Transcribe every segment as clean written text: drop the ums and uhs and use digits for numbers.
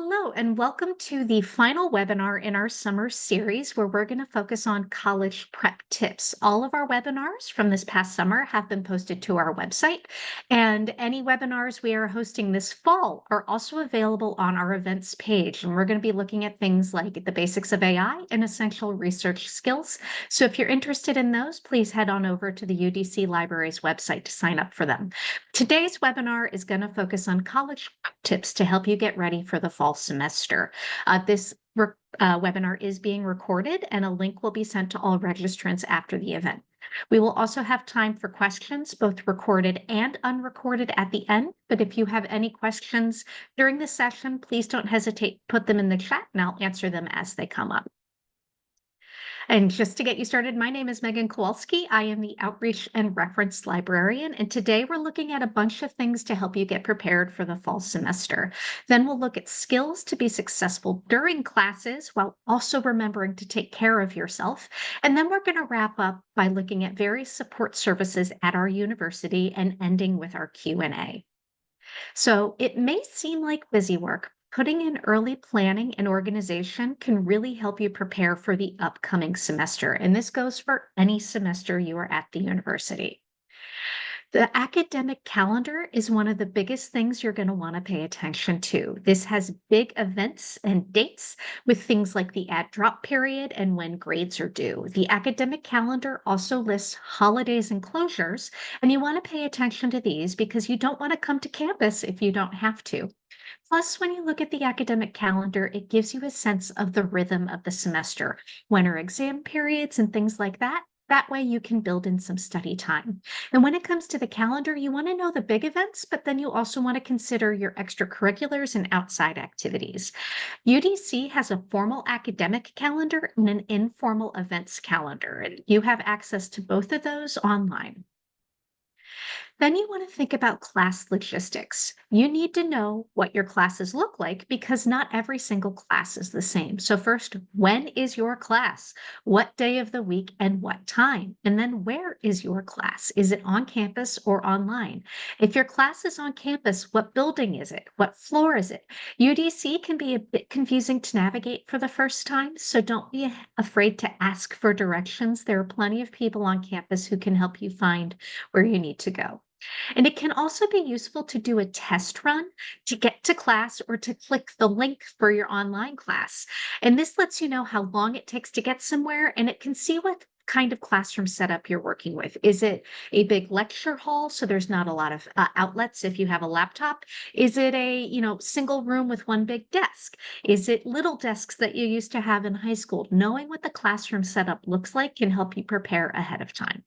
Hello, and welcome to the final webinar in our summer series where we're going to focus on college prep tips. All of our webinars from this past summer have been posted to our website, and any webinars we are hosting this fall are also available on our events page. And we're going to be looking at things like the basics of AI and essential research skills. So if you're interested in those, please head on over to the UDC Library's website to sign up for them. Today's webinar is going to focus on college tips to help you get ready for the fall semester. This webinar is being recorded and a link will be sent to all registrants after the event. We will also have time for questions, both recorded and unrecorded at the end. But if you have any questions during the session, please don't hesitate to put them in the chat and I'll answer them as they come up. And just to get you started, my name is Megan Kowalski. I am the Outreach and Reference Librarian, and today we're looking at a bunch of things to help you get prepared for the fall semester. Then we'll look at skills to be successful during classes while also remembering to take care of yourself. And then we're going to wrap up by looking at various support services at our university and ending with our Q&A. So it may seem like busy work. Putting in early planning and organization can really help you prepare for the upcoming semester. And this goes for any semester you are at the university. The academic calendar is one of the biggest things you're going to want to pay attention to. This has big events and dates with things like the add drop period and when grades are due. The academic calendar also lists holidays and closures, and you want to pay attention to these because you don't want to come to campus if you don't have to. Plus, when you look at the academic calendar, it gives you a sense of the rhythm of the semester. When are exam periods and things like that? That way you can build in some study time. And when it comes to the calendar, you want to know the big events, but then you also want to consider your extracurriculars and outside activities. UDC has a formal academic calendar and an informal events calendar, and you have access to both of those online. Then you want to think about class logistics. You need to know what your classes look like because not every single class is the same. So, first, when is your class? What day of the week and what time? And then, where is your class? Is it on campus or online? If your class is on campus, what building is it? What floor is it? UDC can be a bit confusing to navigate for the first time, so don't be afraid to ask for directions. There are plenty of people on campus who can help you find where you need to go. And it can also be useful to do a test run to get to class or to click the link for your online class. And this lets you know how long it takes to get somewhere, and it can see what kind of classroom setup you're working with. Is it a big lecture hall so there's not a lot of outlets if you have a laptop? Is it a single room with one big desk? Is it little desks that you used to have in high school? Knowing what the classroom setup looks like can help you prepare ahead of time.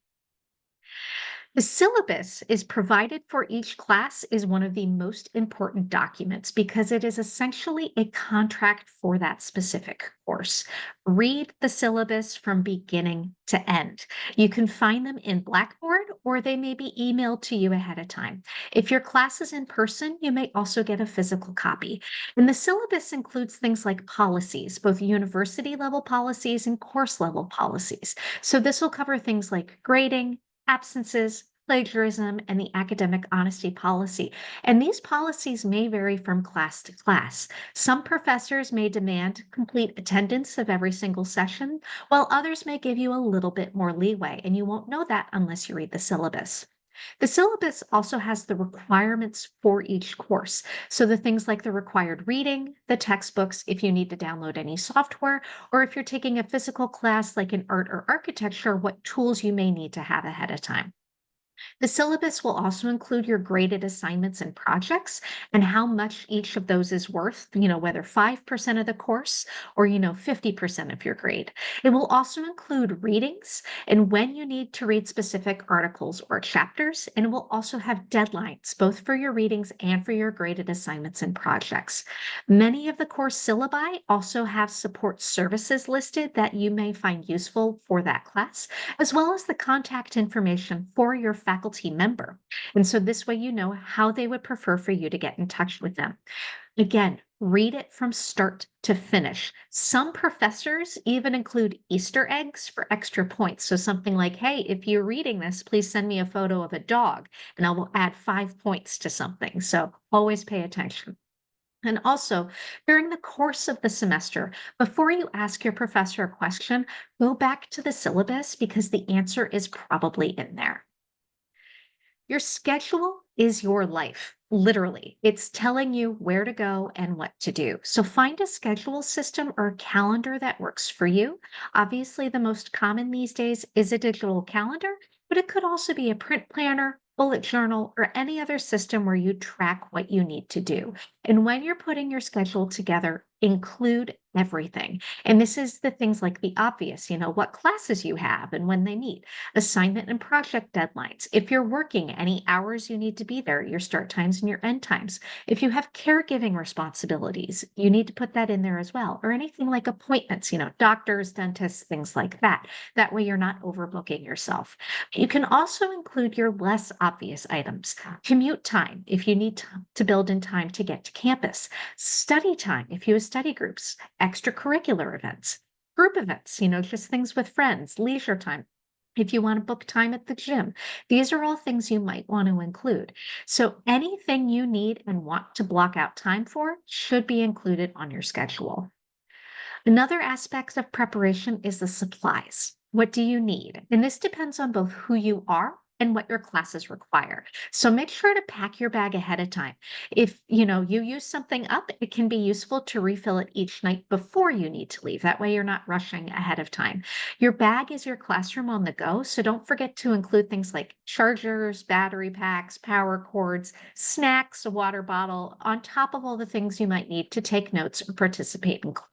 The syllabus is provided for each class is one of the most important documents because it is essentially a contract for that specific course. Read the syllabus from beginning to end. You can find them in Blackboard or they may be emailed to you ahead of time. If your class is in person, you may also get a physical copy. And the syllabus includes things like policies, both university level policies and course level policies. So this will cover things like grading, absences, plagiarism, and the academic honesty policy. And these policies may vary from class to class. Some professors may demand complete attendance of every single session, while others may give you a little bit more leeway, and you won't know that unless you read the syllabus. The syllabus also has the requirements for each course. So the things like the required reading, the textbooks, if you need to download any software, or if you're taking a physical class like in art or architecture, what tools you may need to have ahead of time. The syllabus will also include your graded assignments and projects and how much each of those is worth, whether 5% of the course or, 50% of your grade. It will also include readings and when you need to read specific articles or chapters, and it will also have deadlines, both for your readings and for your graded assignments and projects. Many of the course syllabi also have support services listed that you may find useful for that class, as well as the contact information for your faculty member. And so this way you know how they would prefer for you to get in touch with them. Again, read it from start to finish. Some professors even include Easter eggs for extra points. So something like, hey, if you're reading this, please send me a photo of a dog and I will add 5 points to something. So always pay attention. And also, during the course of the semester, before you ask your professor a question, go back to the syllabus because the answer is probably in there. Your schedule is your life, literally. It's telling you where to go and what to do. So find a schedule system or calendar that works for you. Obviously, the most common these days is a digital calendar, but it could also be a print planner, bullet journal, or any other system where you track what you need to do. And when you're putting your schedule together, include everything. And this is the things like the obvious, what classes you have and when they meet, assignment and project deadlines. If you're working, any hours you need to be there, your start times and your end times. If you have caregiving responsibilities, you need to put that in there as well, or anything like appointments, doctors, dentists, things like that. That way you're not overbooking yourself. You can also include your less obvious items. Commute time, if you need to build in time to get to campus. Study time, if you have study groups. Extracurricular events. Group events, just things with friends. Leisure time, if you want to book time at the gym. These are all things you might want to include. So anything you need and want to block out time for should be included on your schedule. Another aspect of preparation is the supplies. What do you need? And this depends on both who you are and what your classes require. So make sure to pack your bag ahead of time. If you use something up, it can be useful to refill it each night before you need to leave. That way you're not rushing ahead of time. Your bag is your classroom on the go, so don't forget to include things like chargers, battery packs, power cords, snacks, a water bottle, on top of all the things you might need to take notes or participate in class.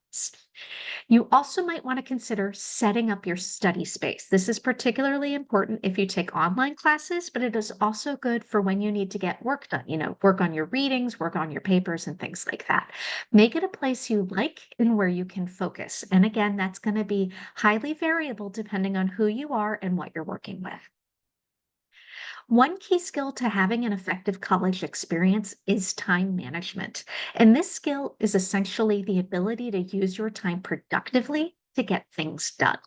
You also might want to consider setting up your study space. This is particularly important if you take online classes, but it is also good for when you need to get work done, work on your readings, work on your papers, and things like that. Make it a place you like and where you can focus. And again, that's going to be highly variable depending on who you are and what you're working with. One key skill to having an effective college experience is time management. And this skill is essentially the ability to use your time productively to get things done.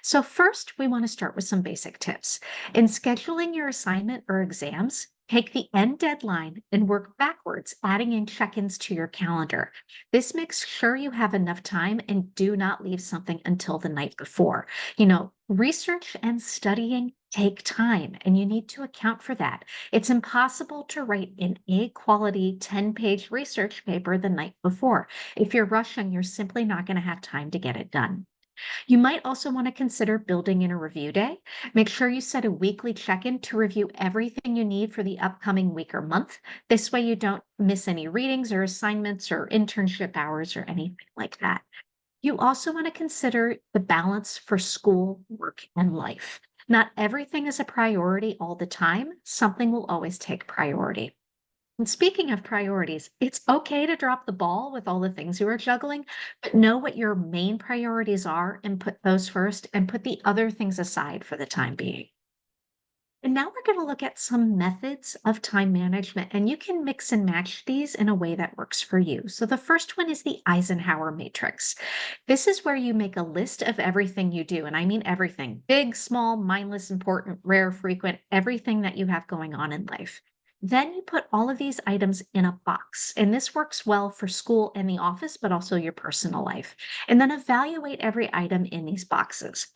So, first, we want to start with some basic tips. In scheduling your assignment or exams, take the end deadline and work backwards, adding in check ins to your calendar. This makes sure you have enough time and do not leave something until the night before. Research and studying take time, and you need to account for that. It's impossible to write an A quality 10-page research paper the night before. If you're rushing, you're simply not going to have time to get it done. You might also want to consider building in a review day. Make sure you set a weekly check in to review everything you need for the upcoming week or month. This way, you don't miss any readings or assignments or internship hours or anything like that. You also want to consider the balance for school, work, and life. Not everything is a priority all the time. Something will always take priority. And speaking of priorities, it's okay to drop the ball with all the things you are juggling, but know what your main priorities are and put those first and put the other things aside for the time being. And now we're going to look at some methods of time management, and you can mix and match these in a way that works for you. So the first one is the Eisenhower matrix. This is where you make a list of everything you do, and I mean everything: big, small, mindless, important, rare, frequent, everything that you have going on in life. Then you put all of these items in a box, and this works well for school and the office, but also your personal life. And then evaluate every item in these boxes.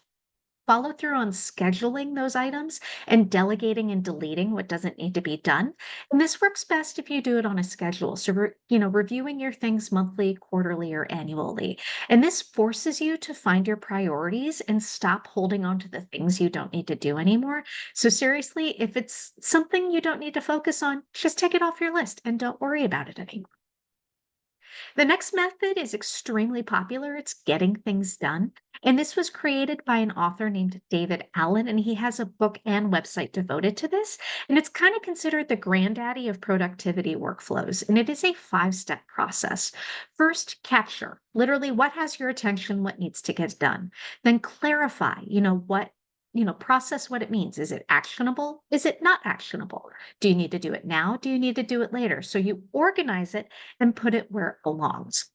Follow through on scheduling those items and delegating and deleting what doesn't need to be done. And this works best if you do it on a schedule. So, reviewing your things monthly, quarterly, or annually. And this forces you to find your priorities and stop holding on to the things you don't need to do anymore. So, seriously, if it's something you don't need to focus on, just take it off your list and don't worry about it anymore. The next method is extremely popular. It's getting things done. And this was created by an author named David Allen, and he has a book and website devoted to this. And it's kind of considered the granddaddy of productivity workflows. And it is a 5-step process. First, capture literally what has your attention, what needs to get done. Then clarify, process what it means. Is it actionable? Is it not actionable? Do you need to do it now? Do you need to do it later? So you organize it and put it where it belongs.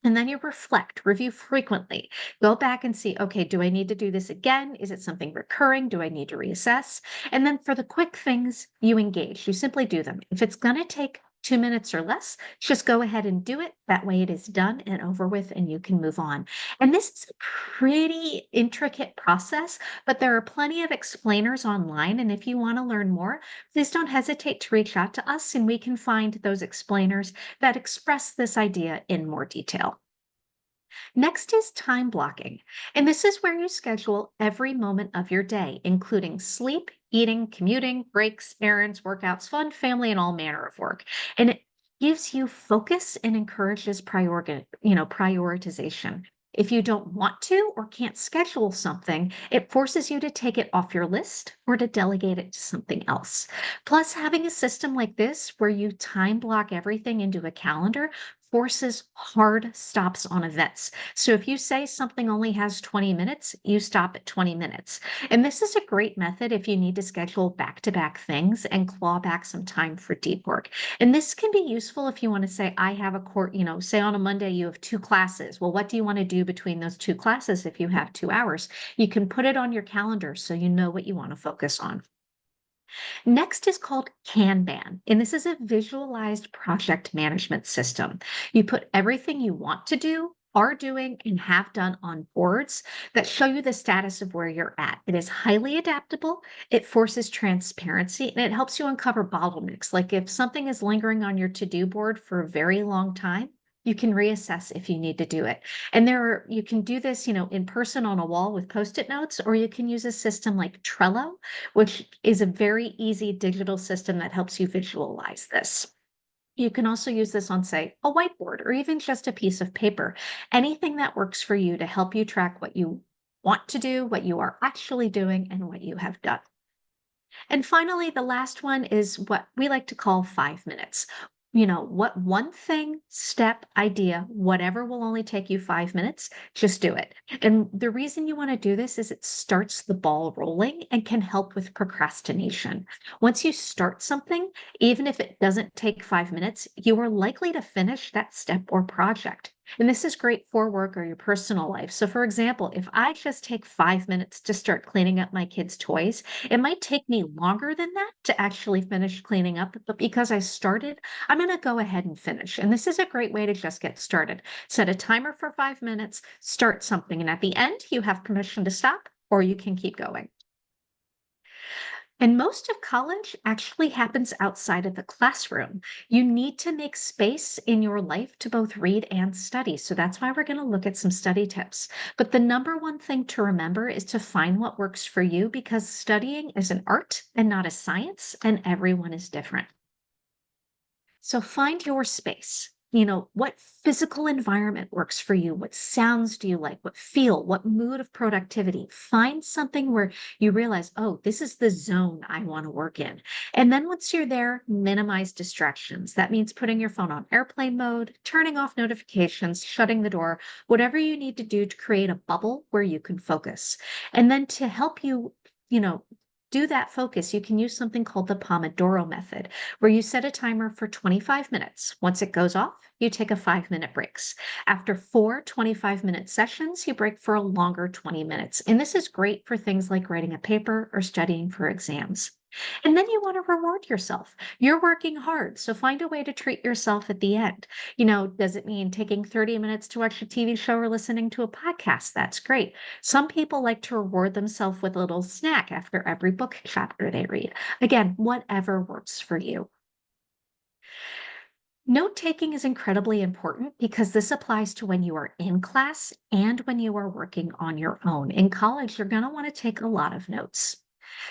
And then you reflect, review frequently. Go back and see, okay, do I need to do this again? Is it something recurring? Do I need to reassess? And then for the quick things, you engage. You simply do them. If it's going to take 2 minutes or less, just go ahead and do it. That way it is done and over with, and you can move on. And this is a pretty intricate process, but there are plenty of explainers online. And if you want to learn more, please don't hesitate to reach out to us, and we can find those explainers that express this idea in more detail. Next is time blocking. And this is where you schedule every moment of your day, including sleep, eating, commuting, breaks, errands, workouts, fun, family, and all manner of work. And it gives you focus and encourages prioritization. If you don't want to or can't schedule something, it forces you to take it off your list or to delegate it to something else. Plus, having a system like this where you time block everything into a calendar forces hard stops on events. So if you say something only has 20 minutes, you stop at 20 minutes. And this is a great method if you need to schedule back to back things and claw back some time for deep work. And this can be useful if you want to say, I have a court, say on a Monday you have two classes. Well, what do you want to do between those two classes if you have 2 hours? You can put it on your calendar so you know what you want to focus on. Next is called Kanban, and this is a visualized project management system. You put everything you want to do, are doing, and have done on boards that show you the status of where you're at. It is highly adaptable, it forces transparency, and it helps you uncover bottlenecks. Like if something is lingering on your to do board for a very long time, you can reassess if you need to do it. And you can do this, in person on a wall with post-it notes, or you can use a system like Trello, which is a very easy digital system that helps you visualize this. You can also use this on, say, a whiteboard or even just a piece of paper. Anything that works for you to help you track what you want to do, what you are actually doing, and what you have done. And finally, the last one is what we like to call 5 minutes. What one thing, step, idea, whatever will only take you 5 minutes, just do it. And the reason you want to do this is it starts the ball rolling and can help with procrastination. Once you start something, even if it doesn't take 5 minutes, you are likely to finish that step or project. And this is great for work or your personal life. So, for example, if I just take 5 minutes to start cleaning up my kids' toys, it might take me longer than that to actually finish cleaning up, but because I started, I'm going to go ahead and finish. And this is a great way to just get started. Set a timer for 5 minutes, start something, and at the end, you have permission to stop or you can keep going. And most of college actually happens outside of the classroom. You need to make space in your life to both read and study. So that's why we're going to look at some study tips. But the number one thing to remember is to find what works for you because studying is an art and not a science, and everyone is different. So find your space. What physical environment works for you? What sounds do you like? What feel? What mood of productivity? Find something where you realize, oh, this is the zone I want to work in. And then once you're there, minimize distractions. That means putting your phone on airplane mode, turning off notifications, shutting the door, whatever you need to do to create a bubble where you can focus. And then to help you, you know, do that focus, you can use something called the Pomodoro method where you set a timer for 25 minutes. Once it goes off, you take a 5-minute breaks. After four 25-minute sessions, you break for a longer 20 minutes. And this is great for things like writing a paper or studying for exams. And then you want to reward yourself. You're working hard, so find a way to treat yourself at the end. Does it mean taking 30 minutes to watch a TV show or listening to a podcast? That's great. Some people like to reward themselves with a little snack after every book chapter they read. Again, whatever works for you. Note taking is incredibly important because this applies to when you are in class and when you are working on your own. In college, you're going to want to take a lot of notes.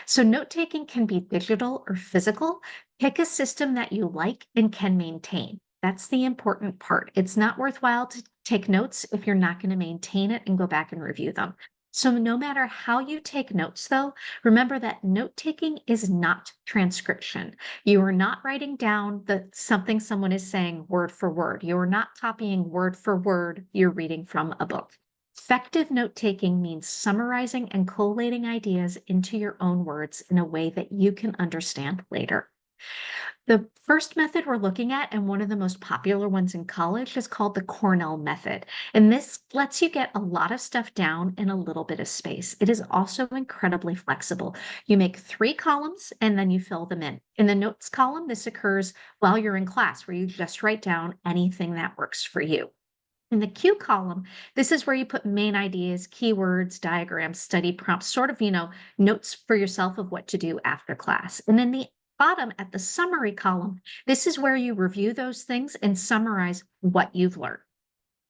So, note taking can be digital or physical. Pick a system that you like and can maintain. That's the important part. It's not worthwhile to take notes if you're not going to maintain it and go back and review them. So, no matter how you take notes, though, remember that note taking is not transcription. You are not writing down something someone is saying word for word. You are not copying word for word. You're reading from a book. Effective note taking means summarizing and collating ideas into your own words in a way that you can understand later. The first method we're looking at, and one of the most popular ones in college, is called the Cornell method. And this lets you get a lot of stuff down in a little bit of space. It is also incredibly flexible. You make 3 columns and then you fill them in. In the notes column, this occurs while you're in class, where you just write down anything that works for you. In the Q column, this is where you put main ideas, keywords, diagrams, study prompts, sort of, notes for yourself of what to do after class. And in the bottom at the summary column, this is where you review those things and summarize what you've learned.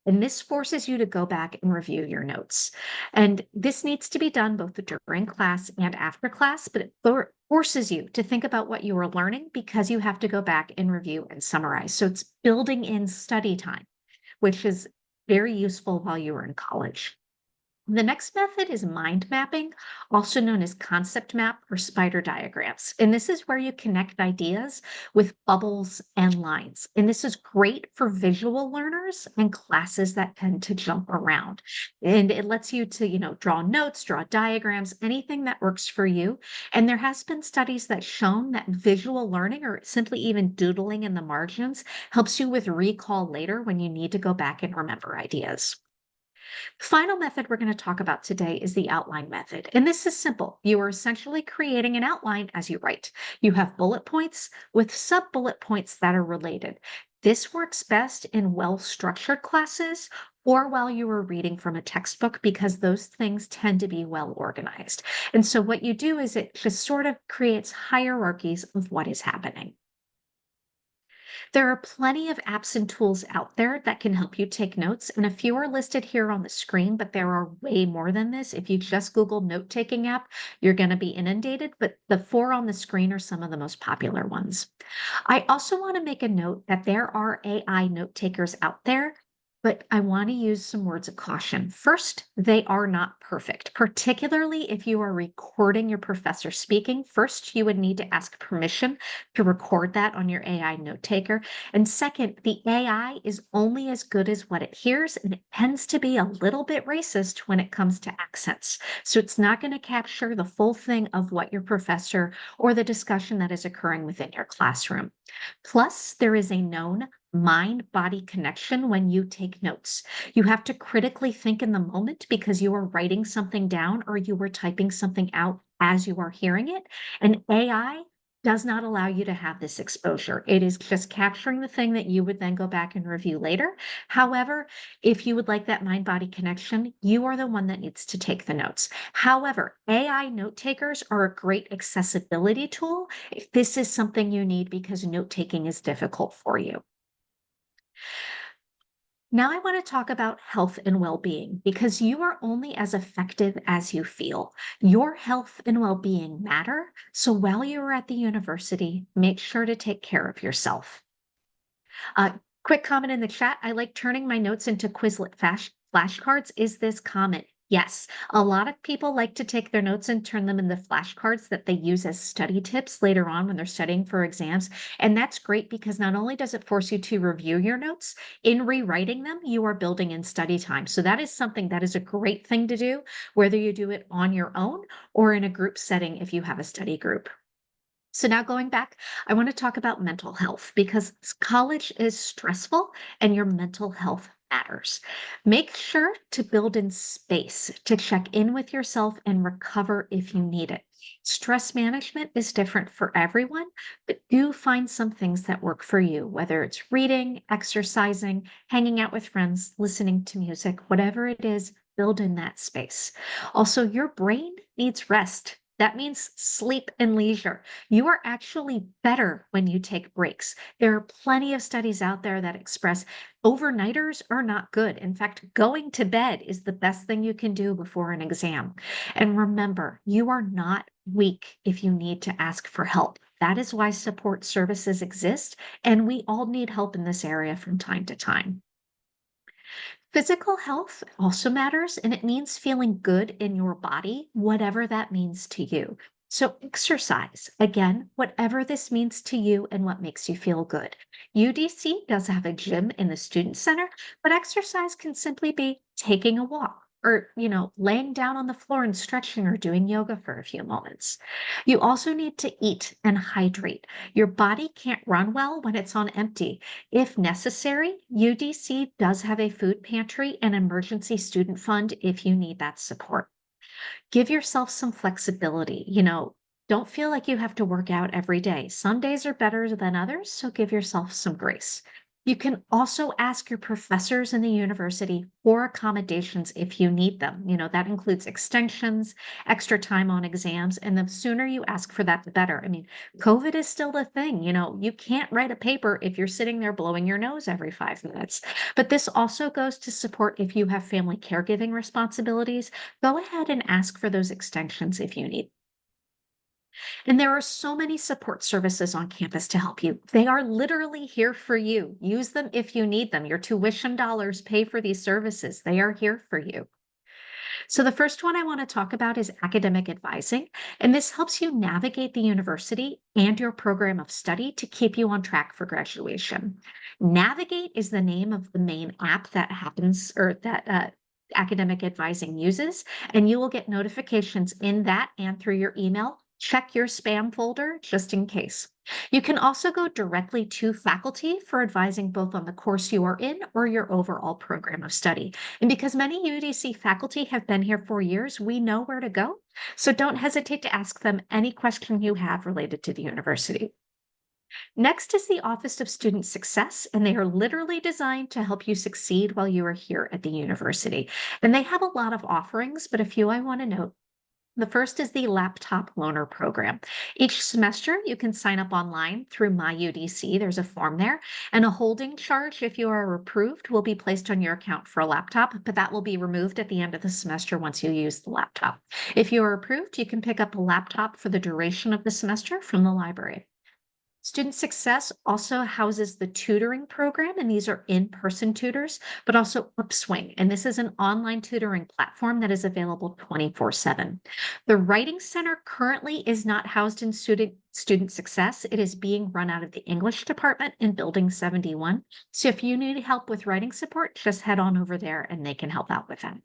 And this forces you to go back and review your notes. And this needs to be done both during class and after class, but it forces you to think about what you are learning because you have to go back and review and summarize. So it's building in study time, which is very useful while you were in college. The next method is mind mapping, also known as concept map or spider diagrams. And this is where you connect ideas with bubbles and lines. And this is great for visual learners and classes that tend to jump around. And it lets you to, draw notes, draw diagrams, anything that works for you. And there has been studies that shown that visual learning or simply even doodling in the margins helps you with recall later when you need to go back and remember ideas. Final method we're going to talk about today is the outline method. And this is simple. You are essentially creating an outline as you write. You have bullet points with sub bullet points that are related. This works best in well-structured classes or while you are reading from a textbook because those things tend to be well organized. And so what you do is it just sort of creates hierarchies of what is happening. There are plenty of apps and tools out there that can help you take notes, and a few are listed here on the screen, but there are way more than this. If you just Google note-taking app, you're going to be inundated, but the 4 on the screen are some of the most popular ones. I also want to make a note that there are AI note takers out there, but I want to use some words of caution. First, they are not perfect, particularly if you are recording your professor speaking. First, you would need to ask permission to record that on your AI note taker. And second, the AI is only as good as what it hears, and it tends to be a little bit racist when it comes to accents. So it's not going to capture the full thing of what your professor or the discussion that is occurring within your classroom. Plus, there is a known mind body connection when you take notes. You have to critically think in the moment because you are writing something down or you are typing something out as you are hearing it. And AI does not allow you to have this exposure. It is just capturing the thing that you would then go back and review later. However, if you would like that mind body connection, you are the one that needs to take the notes. However, AI note takers are a great accessibility tool if this is something you need because note taking is difficult for you. Now, I want to talk about health and well being because you are only as effective as you feel. Your health and well being matter. So, while you are at the university, make sure to take care of yourself. Quick comment in the chat. I like turning my notes into Quizlet flashcards. Is this common? Yes. A lot of people like to take their notes and turn them into flashcards that they use as study tips later on when they're studying for exams. And that's great because not only does it force you to review your notes, in rewriting them, you are building in study time. So that is something that is a great thing to do, whether you do it on your own or in a group setting if you have a study group. So now going back, I want to talk about mental health because college is stressful and your mental health matters. Make sure to build in space to check in with yourself and recover if you need it. Stress management is different for everyone, but do find some things that work for you, whether it's reading, exercising, hanging out with friends, listening to music, whatever it is, build in that space. Also, your brain needs rest. That means sleep and leisure. You are actually better when you take breaks. There are plenty of studies out there that express overnighters are not good. In fact, going to bed is the best thing you can do before an exam. And remember, you are not weak if you need to ask for help. That is why support services exist, and we all need help in this area from time to time. Physical health also matters, and it means feeling good in your body, whatever that means to you. So, exercise, again, whatever this means to you and what makes you feel good. UDC does have a gym in the student center, but exercise can simply be taking a walk, or, laying down on the floor and stretching or doing yoga for a few moments. You also need to eat and hydrate. Your body can't run well when it's on empty. If necessary, UDC does have a food pantry and emergency student fund if you need that support. Give yourself some flexibility. Don't feel like you have to work out every day. Some days are better than others, so give yourself some grace. You can also ask your professors in the university for accommodations if you need them. That includes extensions, extra time on exams, and the sooner you ask for that, the better. I mean, COVID is still the thing. You can't write a paper if you're sitting there blowing your nose every 5 minutes. But this also goes to support if you have family caregiving responsibilities. Go ahead and ask for those extensions if you need. And there are so many support services on campus to help you. They are literally here for you. Use them if you need them. Your tuition dollars pay for these services. They are here for you. So, the first one I want to talk about is academic advising. And this helps you navigate the university and your program of study to keep you on track for graduation. Navigate is the name of the main app that happens or that academic advising uses, and you will get notifications in that and through your email. Check your spam folder just in case. You can also go directly to faculty for advising both on the course you are in or your overall program of study. And because many UDC faculty have been here for years, we know where to go. So don't hesitate to ask them any question you have related to the university. Next is the Office of Student Success, and they are literally designed to help you succeed while you are here at the university. And they have a lot of offerings, but a few I want to note. The first is the Laptop Loaner Program. Each semester, you can sign up online through MyUDC. There's a form there, and a holding charge, if you are approved, will be placed on your account for a laptop, but that will be removed at the end of the semester once you use the laptop. If you are approved, you can pick up a laptop for the duration of the semester from the library. Student Success also houses the tutoring program, and these are in-person tutors, but also Upswing. And this is an online tutoring platform that is available 24/7. The Writing Center currently is not housed in student success. It is being run out of the English department in Building 71. So if you need help with writing support, just head on over there and they can help out with that.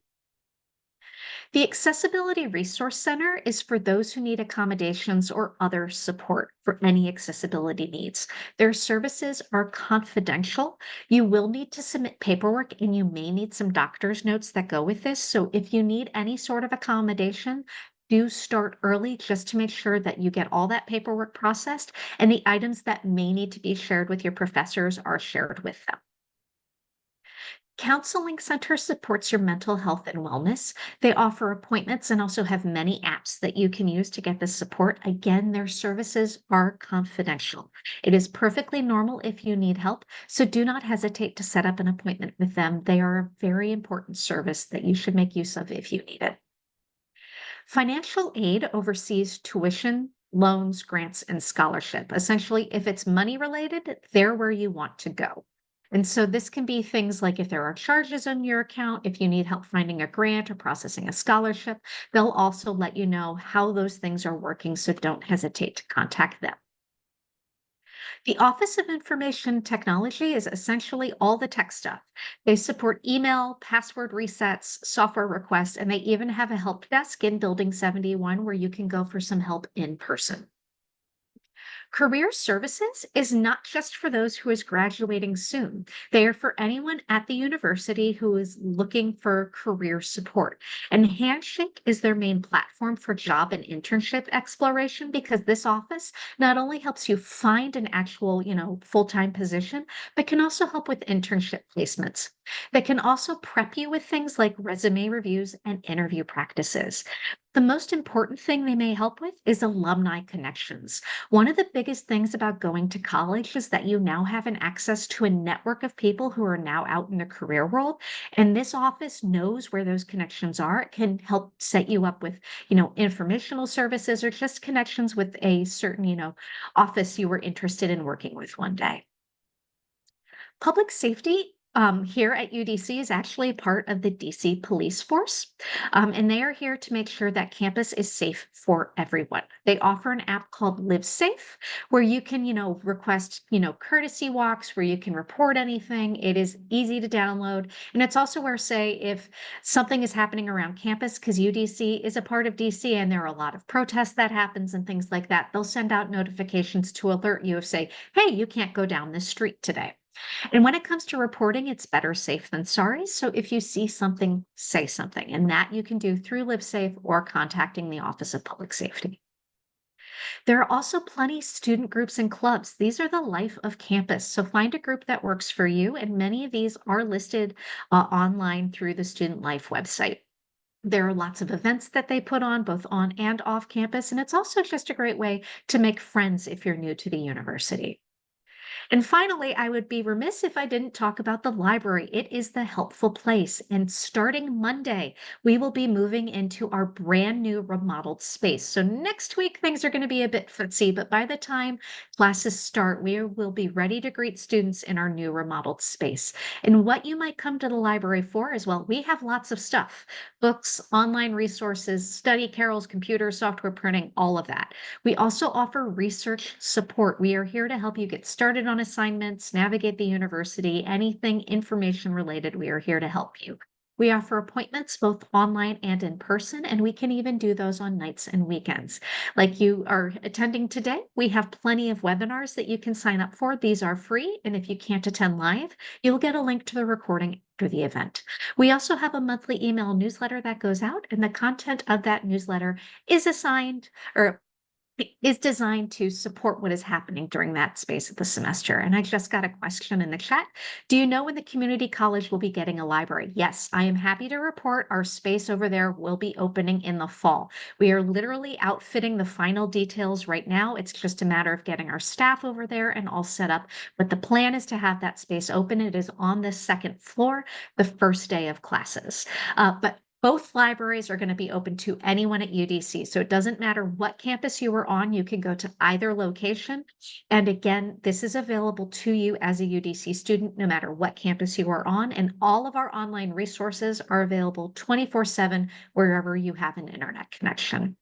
The Accessibility Resource Center is for those who need accommodations or other support for any accessibility needs. Their services are confidential. You will need to submit paperwork and you may need some doctor's notes that go with this. So if you need any sort of accommodation, do start early just to make sure that you get all that paperwork processed and the items that may need to be shared with your professors are shared with them. Counseling Center supports your mental health and wellness. They offer appointments and also have many apps that you can use to get the support. Again, their services are confidential. It is perfectly normal if you need help, so do not hesitate to set up an appointment with them. They are a very important service that you should make use of if you need it. Financial aid oversees tuition, loans, grants, and scholarship. Essentially, if it's money related, they're where you want to go. And so this can be things like if there are charges on your account, if you need help finding a grant or processing a scholarship, they'll also let you know how those things are working. So don't hesitate to contact them. The Office of Information Technology is essentially all the tech stuff. They support email, password resets, software requests, and they even have a help desk in Building 71 where you can go for some help in person. Career services is not just for those who is graduating soon. They are for anyone at the university who is looking for career support. And Handshake is their main platform for job and internship exploration because this office not only helps you find an actual, full-time position, but can also help with internship placements. They can also prep you with things like resume reviews and interview practices. The most important thing they may help with is alumni connections. One of the biggest things about going to college is that you now have an access to a network of people who are now out in the career world. And this office knows where those connections are. It can help set you up with, informational services or just connections with a certain, office you were interested in working with one day. Public safety here at UDC is actually part of the DC Police Force, and they are here to make sure that campus is safe for everyone. They offer an app called Live Safe, where you can, request, courtesy walks, where you can report anything. It is easy to download, and it's also where, say, if something is happening around campus, because UDC is a part of DC, and there are a lot of protests that happens and things like that, they'll send out notifications to alert you of, say, hey, you can't go down this street today. And when it comes to reporting, it's better safe than sorry. So if you see something, say something. And that you can do through LiveSafe or contacting the Office of Public Safety. There are also plenty student groups and clubs. These are the life of campus. So find a group that works for you. And many of these are listed online through the Student Life website. There are lots of events that they put on, both on and off campus. And it's also just a great way to make friends if you're new to the university. And finally, I would be remiss if I didn't talk about the library. It is the helpful place. And starting Monday, we will be moving into our brand new remodeled space. So next week, things are going to be a bit footsy, but by the time classes start, we will be ready to greet students in our new remodeled space. And what you might come to the library for as well, we have lots of stuff: books, online resources, study carrels, computers, software printing, all of that. We also offer research support. We are here to help you get started on assignments, navigate the university, anything information related. We are here to help you. We offer appointments both online and in person, and we can even do those on nights and weekends. Like you are attending today, we have plenty of webinars that you can sign up for. These are free, and if you can't attend live, you'll get a link to the recording after the event. We also have a monthly email newsletter that goes out, and the content of that newsletter is assigned or is designed to support what is happening during that space of the semester. And I just got a question in the chat. Do you know when the community college will be getting a library? Yes, I am happy to report our space over there will be opening in the fall. We are literally outfitting the final details right now. It's just a matter of getting our staff over there and all set up. But the plan is to have that space open. It is on the second floor, the first day of classes. But both libraries are going to be open to anyone at UDC. So it doesn't matter what campus you are on, you can go to either location. And again, this is available to you as a UDC student, no matter what campus you are on. And all of our online resources are available 24/7 wherever you have an internet connection.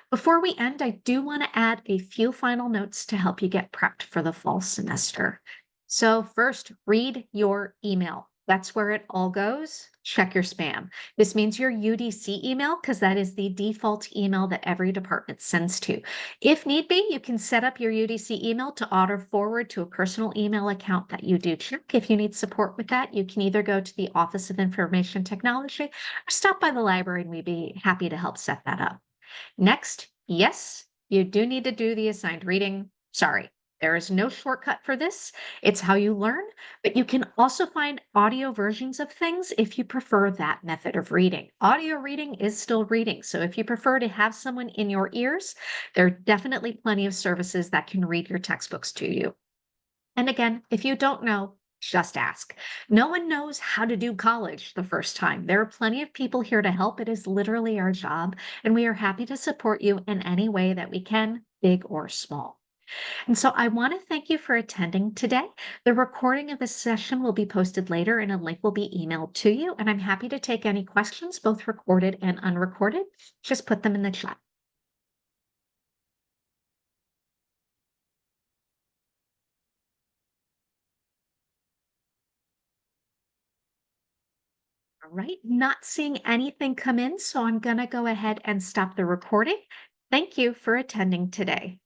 Before we end, I do want to add a few final notes to help you get prepped for the fall semester. So first, read your email. That's where it all goes. Check your spam. This means your UDC email, because that is the default email that every department sends to. If need be, you can set up your UDC email to auto forward to a personal email account that you do check. If you need support with that, you can either go to the Office of Information Technology or stop by the library and we'd be happy to help set that up. Next, yes, you do need to do the assigned reading. Sorry, there is no shortcut for this. It's how you learn, but you can also find audio versions of things if you prefer that method of reading. Audio reading is still reading. So if you prefer to have someone in your ears, there are definitely plenty of services that can read your textbooks to you. And again, if you don't know, just ask. No one knows how to do college the first time. There are plenty of people here to help. It is literally our job, and we are happy to support you in any way that we can, big or small. And so I want to thank you for attending today. The recording of this session will be posted later and a link will be emailed to you. And I'm happy to take any questions, both recorded and unrecorded. Just put them in the chat. All right, not seeing anything come in, so I'm going to go ahead and stop the recording. Thank you for attending today.